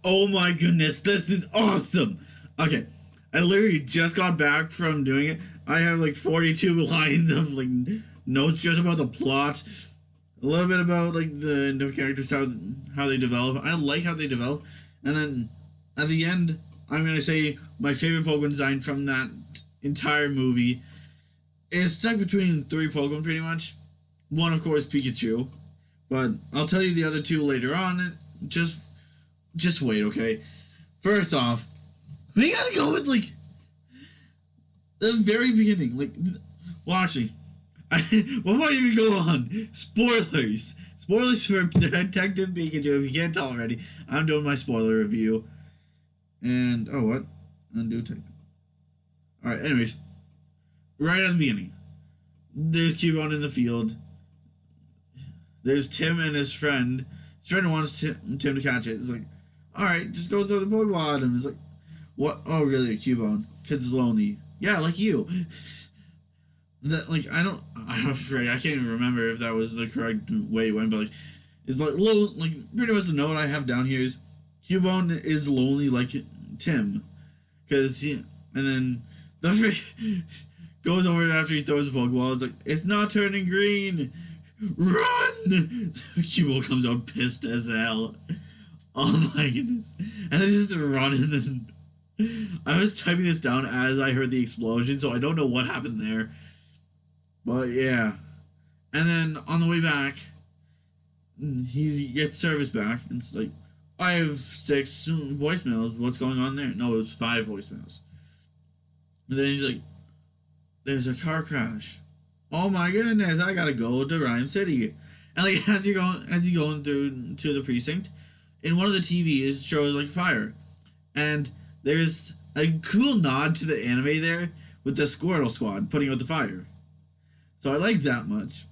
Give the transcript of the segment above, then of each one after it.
Oh my goodness, this is awesome. Okay, I literally just got back from doing it. I have like 42 lines of like notes just about the plot, a little bit about like the characters, how they develop. I like how they develop, and then at the end, I'm gonna say my favorite Pokemon design from that entire movie. It's stuck between three Pokemon pretty much. One, of course, Pikachu, but I'll tell you the other two later on. Just wait, okay? First off, we gotta go with like the very beginning. Like, well, actually, before I even go on, spoilers. Spoilers for Detective Pikachu. If you can't tell already, I'm doing my spoiler review. And oh, what? Undo type. All right. Anyways, right at the beginning, there's Cubone in the field. There's Tim and his friend. His friend wants Tim to catch it. It's like, all right, just go throw the Pokeball at him. It's like, what? Oh, really? A Cubone? Kid's lonely. Yeah, like you. That like I'm afraid I can't even remember if that was the correct way it went, but like it's like little like pretty much the note I have down here is Cubone is lonely like Tim, because he and then the fish goes over after he throws the Pokeball. It's like it's not turning green. Run! Cubone comes out pissed as hell. Oh my goodness! And then just run and then I was typing this down as I heard the explosion, so I don't know what happened there. But yeah. And then on the way back, he gets service back, and it's like, I have 6 voicemails. What's going on there? No, it was 5 voicemails. And then he's like, there's a car crash. Oh my goodness, I gotta go to Rhyme City. And like as you're going through to the precinct, in one of the TVs it shows like fire. And there's a cool nod to the anime there with the Squirtle Squad putting out the fire. So I like that much.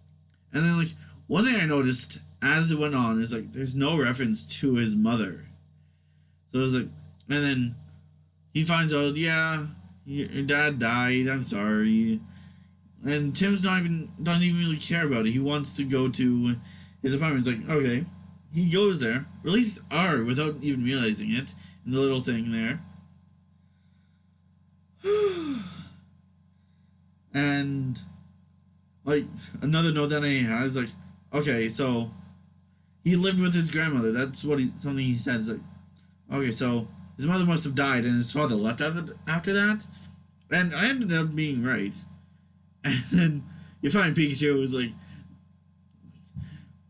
And then like one thing I noticed as it went on is like there's no reference to his mother. So it was like, and then he finds out, yeah, your dad died. I'm sorry. And Tim's doesn't even really care about it. He wants to go to his apartment. It's like, okay, he goes there, releases R without even realizing it in the little thing there. And like another note that I had is like, okay, so he lived with his grandmother. That's something he said. It's like, okay, so his mother must have died and his father left after that. And I ended up being right. And then you find Pikachu who's like,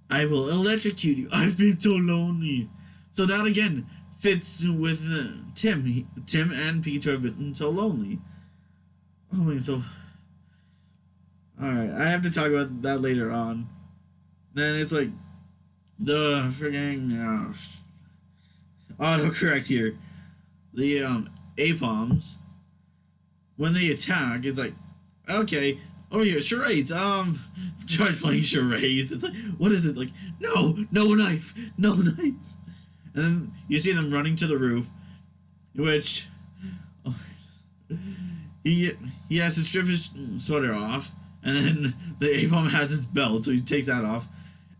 I will electrocute you. I've been so lonely. So that again fits with Tim. Tim and Pikachu have been so lonely. Oh my, so alright, I have to talk about that later on. Then it's like the frigging autocorrect here. The APOMs, when they attack, it's like, okay, oh yeah, charades. Try playing charades. It's like, what is it? Like, no knife, no knife. And then you see them running to the roof, which he has to strip his sweater off, and then the Apom has his belt, so he takes that off,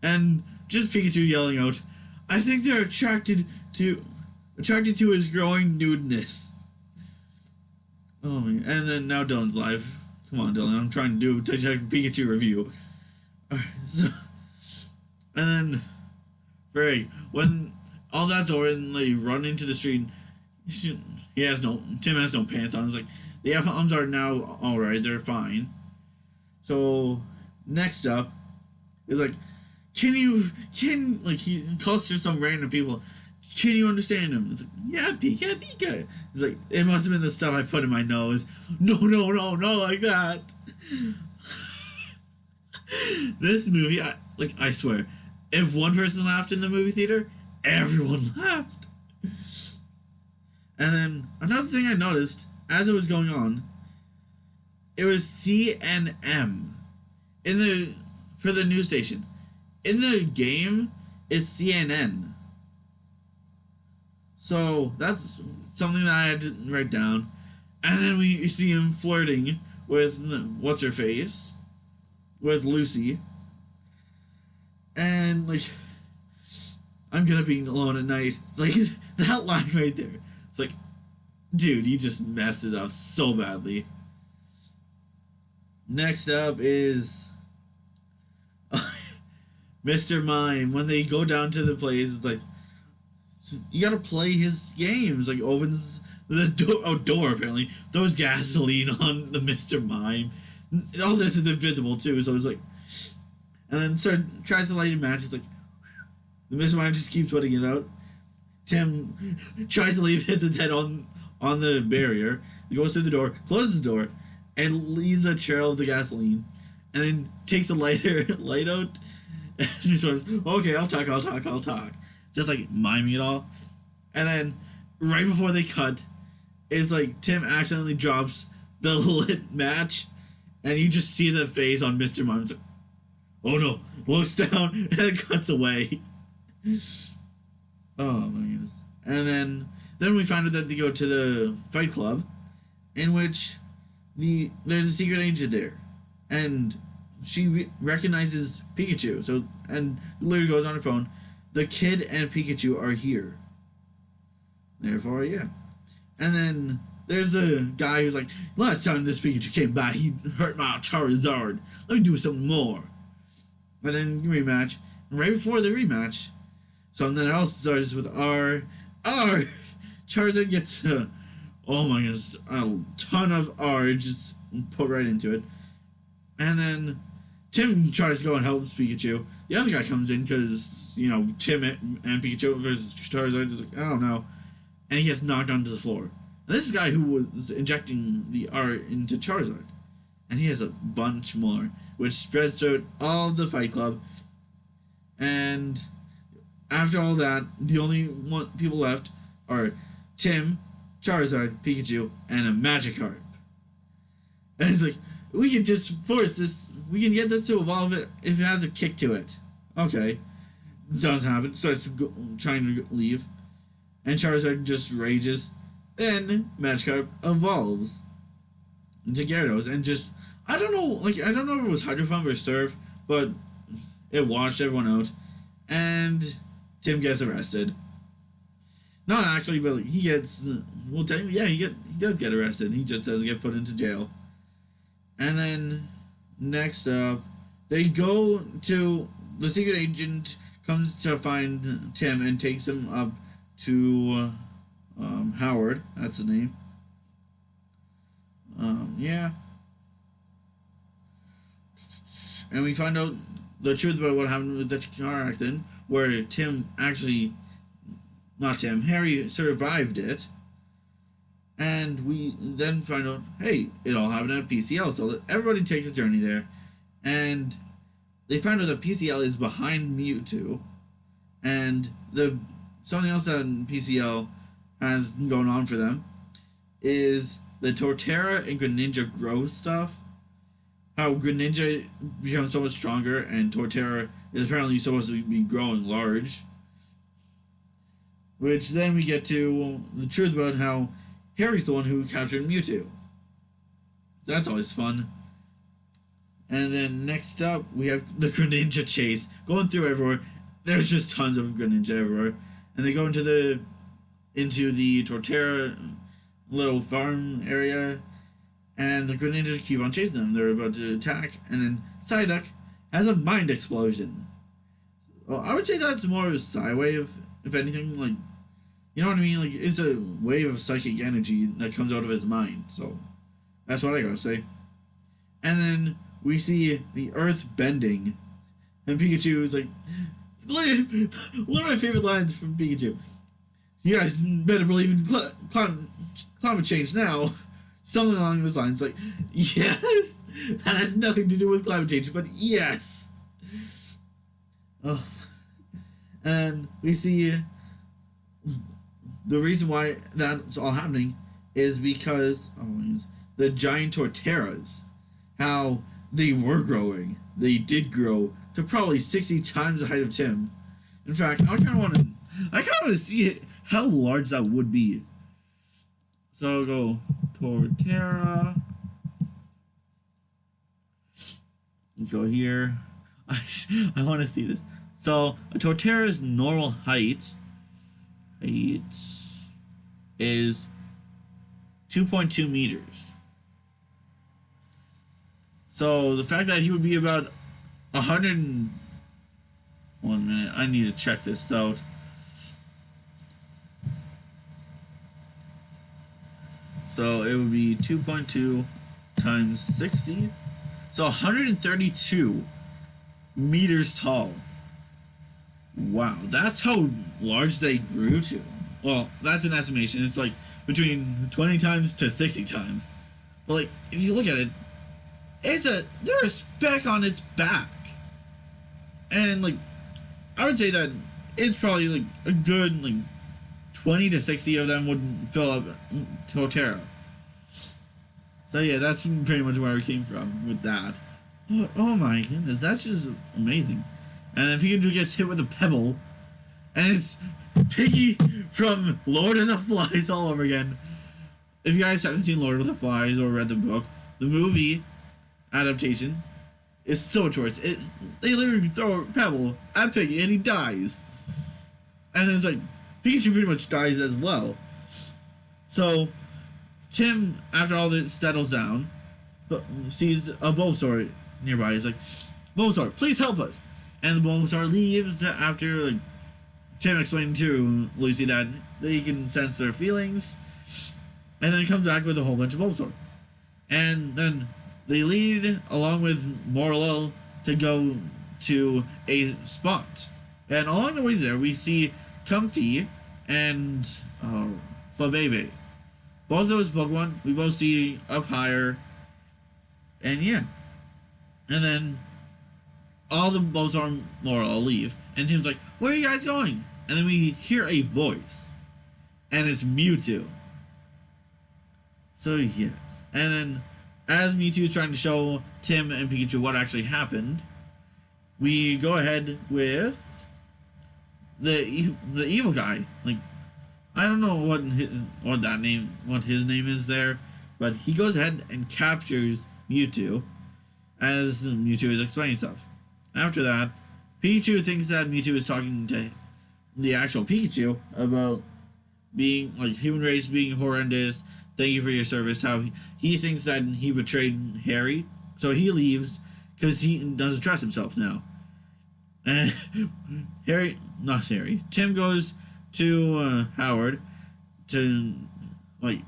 and just Pikachu yelling out, I think they're attracted to his growing nudeness. Oh my, and then now Dylan's live. Come on, Dylan, I'm trying to do a Detective Pikachu review. Alright, so, and then, Greg, when all that's over and they run into the street, Tim has no pants on. It's like, the arms are now alright, they're fine. So, next up, is like, he calls to some random people, can you understand him? It's like, yeah, Pika. It's like, it must have been the stuff I put in my nose. No, not like that. This movie, I swear, if one person laughed in the movie theater, everyone laughed. And then, another thing I noticed, as it was going on, it was CNM for the news station. In the game, it's CNN. So that's something that I had to write down. And then we see him flirting with what's her face, with Lucy, and like I'm gonna be alone at night. It's like that line right there. It's like, dude, you just messed it up so badly. Next up is Mr. Mime. When they go down to the place, it's like, you gotta play his games. Like, opens the door apparently. Throws gasoline on the Mr. Mime. All this is invisible too, so it's like, and then tries to light a match. It's like, the Mr. Mime just keeps putting it out. Tim tries to leave, hits his head on the barrier. He goes through the door, closes the door, and leaves a trail of the gasoline. And then takes a light out, and he starts, okay, I'll talk. Just like miming it all. And then, right before they cut, it's like Tim accidentally drops the lit match, and you just see the face on Mr. Mime. It's like, oh no, looks down, and it cuts away. Oh my goodness. And then we find out that they go to the fight club, in which there's a secret agent there, and she recognizes Pikachu. So, and literally goes on her phone, the kid and Pikachu are here. Therefore, yeah. And then there's the guy who's like, last time this Pikachu came by, he hurt my Charizard. Let me do something more. And then rematch. And right before the rematch, something else starts with R. Charizard gets, oh my goodness, a ton of R just put right into it. And then Tim tries to go and help Pikachu. The other guy comes in because, Tim and Pikachu versus Charizard is like, I don't know. And he gets knocked onto the floor. And this is the guy who was injecting the R into Charizard. And he has a bunch more, which spreads throughout all the Fight Club. And after all that, the only people left are Tim, Charizard, Pikachu, and a Magikarp. And it's like, we can just force this. We can get this to evolve it if it has a kick to it. Okay. Does happen. Starts trying to leave. And Charizard just rages. Then Magikarp evolves into Gyarados. And just, I don't know if it was Hydro Pump or Surf, but it washed everyone out. And Tim gets arrested. Not actually, but he gets, well, technically, yeah, he does get arrested. He just doesn't get put into jail. And then, next up, they go to, the secret agent comes to find Tim and takes him up to Howard. That's the name. Yeah. And we find out the truth about what happened with the car accident, where Harry survived it. And we then find out, hey, it all happened at PCL, so everybody takes a journey there. And they find out that PCL is behind Mewtwo. And something else that PCL has going on for them is the Torterra and Greninja growth stuff. How Greninja becomes so much stronger, and Torterra is apparently supposed to be growing large. Which then we get to the truth about how Harry's the one who captured Mewtwo. That's always fun. And then next up, we have the Greninja chase going through everywhere. There's just tons of Greninja everywhere, and they go into the Torterra little farm area, and the Greninja keep on chasing them. They're about to attack, and then Psyduck has a mind explosion. Well, I would say that's more of a Psy wave, if anything. Like, you know what I mean? Like, it's a wave of psychic energy that comes out of his mind. So, that's what I gotta say. And then we see the Earth bending, and Pikachu is like, one of my favorite lines from Pikachu. You guys better believe in climate change now. Something along those lines. Like, yes, that has nothing to do with climate change, but yes. Oh. And we see the reason why that's all happening is because the giant Torterras, how they were growing. They did grow to probably 60 times the height of Tim. In fact, I kind of want to see it, how large that would be. So I'll go Torterra. Let's go here. I want to see this. So a Torterra's normal height is 2.2 meters. So the fact that he would be about 100. 1 minute, I need to check this out. So it would be 2.2 times 60. So 132 meters tall. Wow, that's how large they grew to. Well, that's an estimation. It's like between 20 times to 60 times. But like, if you look at it, there's a speck on its back. And like, I would say that it's probably like a good like 20 to 60 of them would fill up Torterra. So yeah, that's pretty much where we came from with that. Oh my goodness, that's just amazing. And then Pikachu gets hit with a pebble, and it's Piggy from Lord of the Flies all over again. If you guys haven't seen Lord of the Flies or read the book, the movie adaptation is so atrocious. They literally throw a pebble at Piggy and he dies. And then it's like, Pikachu pretty much dies as well. So, Tim, after all this settles down, sees a Bulbasaur nearby. He's like, Bulbasaur, please help us. And the Bulbasaur leaves after like, Tim explaining to Lucy that they can sense their feelings. And then comes back with a whole bunch of Bulbasaur. And then they lead, along with Morlo, to go to a spot. And along the way there, we see Comfy and Flabebe. Both of those Pokemon we both see up higher. And yeah. And then all the Bulbasaur and Morlo leave. And Tim's like, where are you guys going? And then we hear a voice. And it's Mewtwo. So yes. And then as Mewtwo is trying to show Tim and Pikachu what actually happened, we go ahead with the evil guy. Like, I don't know what his name is there, but he goes ahead and captures Mewtwo as Mewtwo is explaining stuff. After that, Pikachu thinks that Mewtwo is talking to the actual Pikachu about being like human race being horrendous. Thank you for your service. How he thinks that he betrayed Harry, so he leaves because he doesn't trust himself now. And Tim goes to Howard to like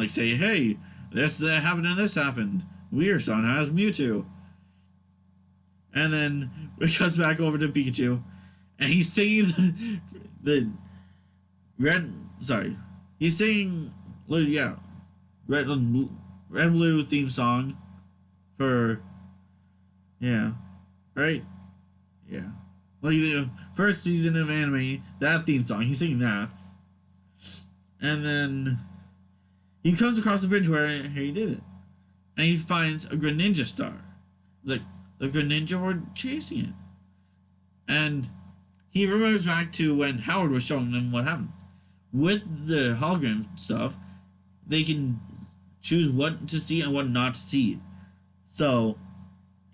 say, hey, this that happened and this happened. Your son has Mewtwo. And then it comes back over to Pikachu, and he's singing he's singing red and blue theme song for right. Like the first season of anime, that theme song, he's singing that. And then he comes across the bridge where Harry did it. And he finds a Greninja star. He's like, the Greninja were chasing it. And he remembers back to when Howard was showing them what happened. With the hologram stuff, they can choose what to see and what not to see. So,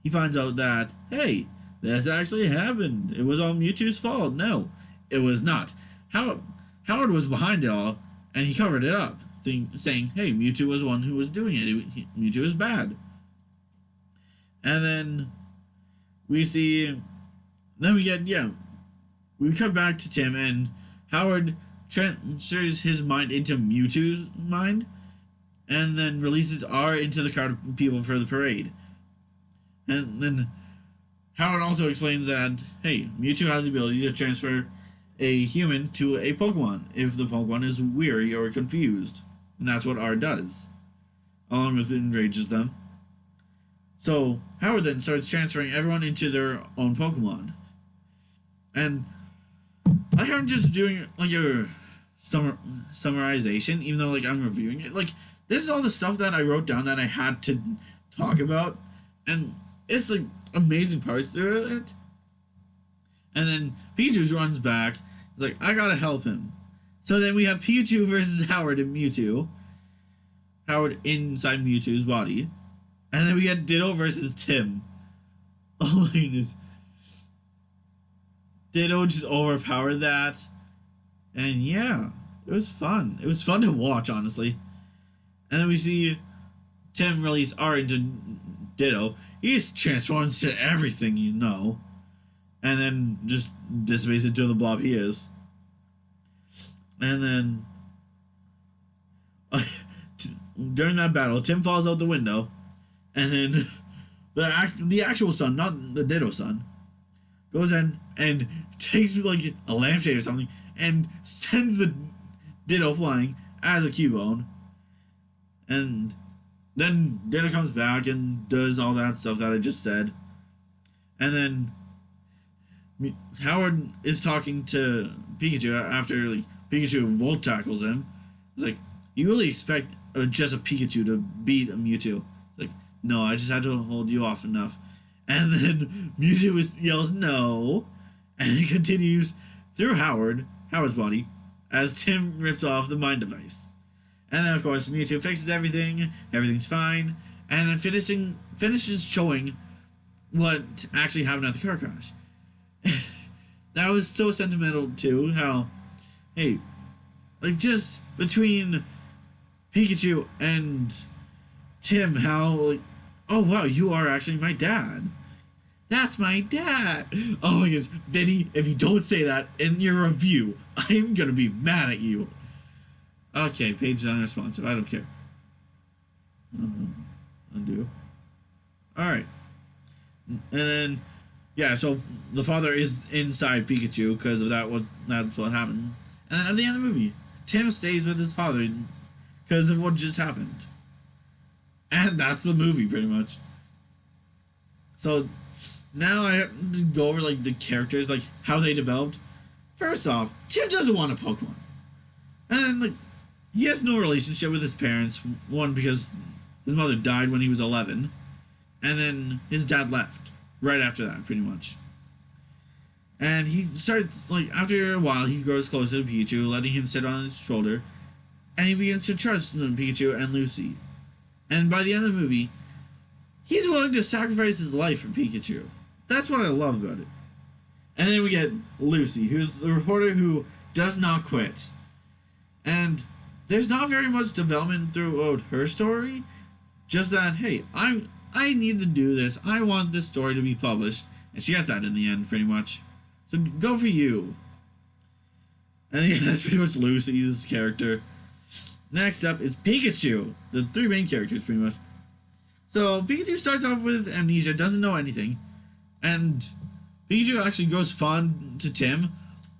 he finds out that, hey, this actually happened. It was all Mewtwo's fault. No, it was not. Howard was behind it all, and he covered it up, saying, hey, Mewtwo was the one who was doing it. Mewtwo is bad. And then we cut back to Tim, and Howard transfers his mind into Mewtwo's mind, and then releases R into the crowd of people for the parade. And then Howard also explains that, hey, Mewtwo has the ability to transfer a human to a Pokemon if the Pokemon is weary or confused. And that's what R does, along with enrages them. So Howard then starts transferring everyone into their own Pokemon. And like I'm just doing like a summarization, even though like I'm reviewing it. Like this is all the stuff that I wrote down that I had to talk about, and it's like amazing parts through it. And then Pikachu runs back. He's like, I gotta help him. So then we have Pikachu versus Howard and Mewtwo. Howard inside Mewtwo's body. And then we get Ditto versus Tim. Oh my goodness. Ditto just overpowered that. And yeah, it was fun. It was fun to watch, honestly. And then we see Tim release R into Ditto. He's transformed to everything you know. And then just dissipates into the blob he is. And then during that battle, Tim falls out the window. And then the actual son, not the Ditto son, goes in and takes like a lampshade or something and sends the Ditto flying as a Cubone. And then Ditto comes back and does all that stuff that I just said. And then Howard is talking to Pikachu after like Pikachu volt tackles him. It's like, you really expect just a Pikachu to beat a Mewtwo? It's like, no, I just had to hold you off enough. And then Mewtwo yells no, and it continues through Howard's body, as Tim rips off the mind device. And then of course Mewtwo fixes everything's fine, and then finishes showing what actually happened at the car crash. That was so sentimental too, how, hey, like just between Pikachu and Tim, how like, oh wow, you are actually my dad. That's my dad. Oh my goodness, Vinny, if you don't say that in your review, I'm gonna be mad at you. Okay, page is unresponsive. I don't care. Undo. Alright. And then, yeah, so the father is inside Pikachu because of that's what happened. And then at the end of the movie, Tim stays with his father because of what just happened. And that's the movie, pretty much. So, now I have to go over, like, the characters, like, how they developed. First off, Tim doesn't want a Pokemon. And then, like, he has no relationship with his parents. One, because his mother died when he was 11. And then his dad left right after that, pretty much. And he starts, like, after a while, he grows closer to Pikachu, letting him sit on his shoulder. And he begins to trust Pikachu and Lucy. And by the end of the movie, he's willing to sacrifice his life for Pikachu. That's what I love about it. And then we get Lucy, who's the reporter who does not quit. And there's not very much development throughout her story. Just that, hey, I need to do this. I want this story to be published. And she gets that in the end, pretty much. So go for you. And yeah, that's pretty much Lucy's character. Next up is Pikachu. The three main characters, pretty much. So Pikachu starts off with amnesia, doesn't know anything. And Pikachu actually grows fond to Tim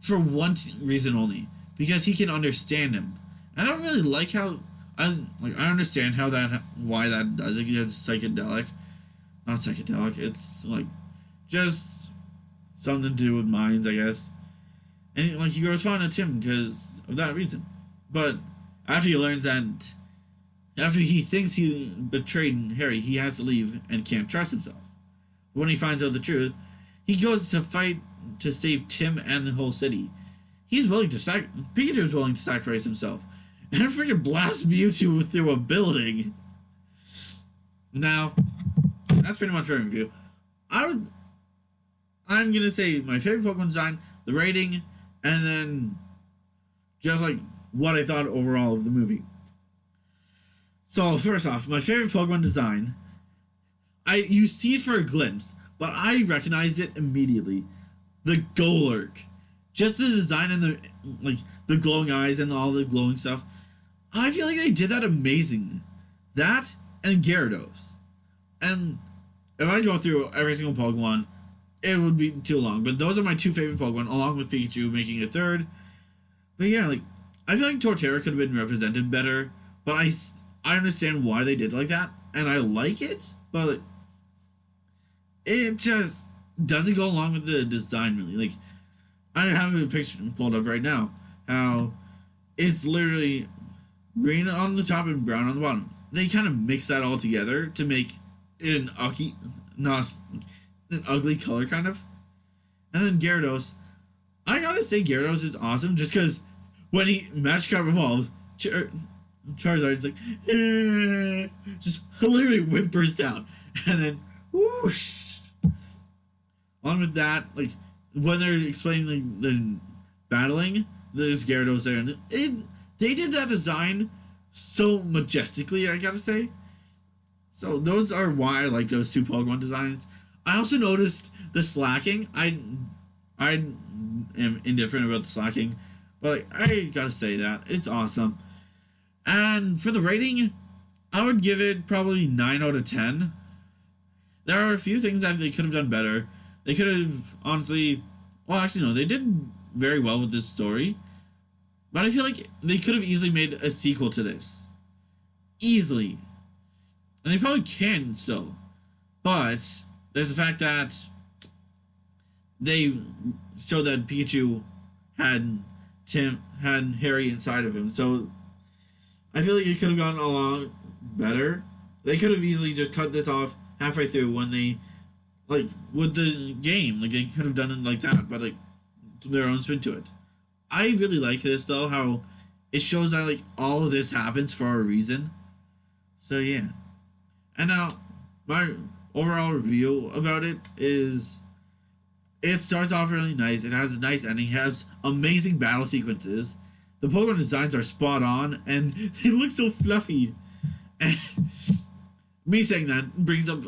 for one reason only. Because he can understand him. I don't really like how... I understand why that does it. It's psychedelic. Not psychedelic. It's like just something to do with minds, I guess. And like he grows fond of Tim because of that reason. But after he learns that, after he thinks he betrayed Harry, he has to leave and can't trust himself. When he finds out the truth, he goes to fight to save Tim and the whole city. Pikachu is willing to sacrifice himself and freaking blast Mewtwo through a building. Now, that's pretty much my review. I'm gonna say my favorite Pokemon design, the rating, and then just like what I thought overall of the movie. So first off, my favorite Pokemon design, you see it for a glimpse, but I recognized it immediately. The Golurk. Just the design and the glowing eyes and all the glowing stuff. I feel like they did that amazing. That and Gyarados. And if I go through every single Pokemon, it would be too long. But those are my two favorite Pokemon, along with Pikachu making a third. But yeah, like I feel like Torterra could have been represented better. But I understand why they did like that, and I like it. But it just doesn't go along with the design really. Like I have a picture pulled up right now. How it's literally green on the top and brown on the bottom. They kind of mix that all together to make it not an ugly color, kind of. And then Gyarados. I gotta say Gyarados is awesome just because when Magikarp evolves, Charizard's like, just literally whimpers down. And then, whoosh. Along with that, like, when they're explaining the battling, there's Gyarados there, and they did that design so majestically, I gotta say. So those are why I like those two Pokemon designs. I also noticed the slacking. I am indifferent about the slacking, but like, I gotta say that it's awesome. And for the rating, I would give it probably 9 out of 10. There are a few things that they could have done better. They could have honestly, well, actually no, they did very well with this story. But I feel like they could have easily made a sequel to this. Easily. And they probably can still. But there's the fact that they showed that Pikachu had Harry inside of him. So I feel like it could have gone along better. They could have easily just cut this off halfway through when they, like, with the game. Like, they could have done it like that, but, like, their own spin to it. I really like this, though, how it shows that, like, all of this happens for a reason. So, yeah. And now, my overall review about it is, it starts off really nice. It has a nice ending. It has amazing battle sequences. The Pokemon designs are spot on, and they look so fluffy. And me saying that brings up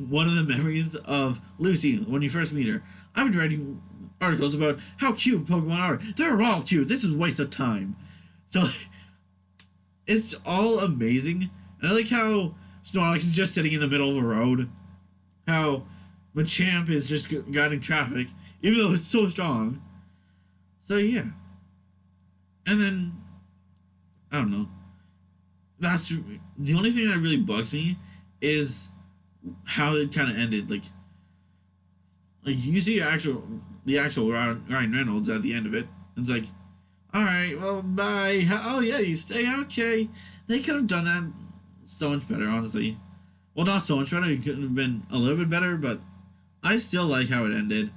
one of the memories of Lucy when you first meet her. I've been writing articles about how cute Pokemon are. They're all cute. This is a waste of time. So, it's all amazing. And I like how Snorlax is just sitting in the middle of a road. How Machamp is just guiding traffic, even though it's so strong. So, yeah. And then, I don't know. That's the only thing that really bugs me is how it kind of ended. Like you see the actual Ryan Reynolds at the end of it. And it's like, all right, well, bye. Oh yeah, you stay. Okay, they could have done that so much better, honestly. Well, not so much better. It could have been a little bit better, but I still like how it ended.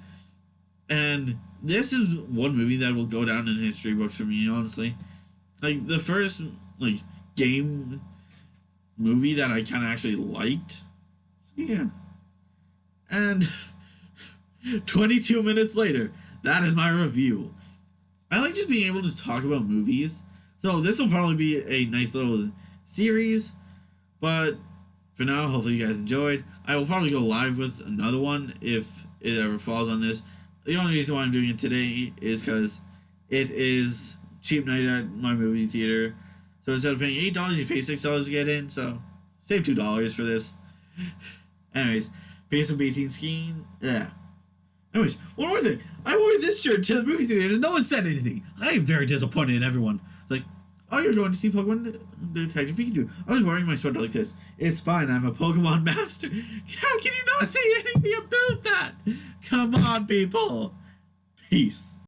And this is one movie that will go down in history books for me, honestly. Like the first game movie that I kind of actually liked. So, yeah. And 22 minutes later, that is my review. I like just being able to talk about movies. So this will probably be a nice little series. But for now, hopefully you guys enjoyed. I will probably go live with another one if it ever falls on this. The only reason why I'm doing it today is because it is cheap night at my movie theater. So instead of paying $8, you pay $6 to get in. So save $2 for this. Anyways, pay some B-tean skiing. Yeah. Anyways, one more thing. I wore this shirt to the movie theater and no one said anything. I am very disappointed in everyone. It's like, oh, you're going to see Pokemon Detective Pikachu. I was wearing my sweater like this. It's fine. I'm a Pokemon master. How can you not say anything about that? Come on, people. Peace.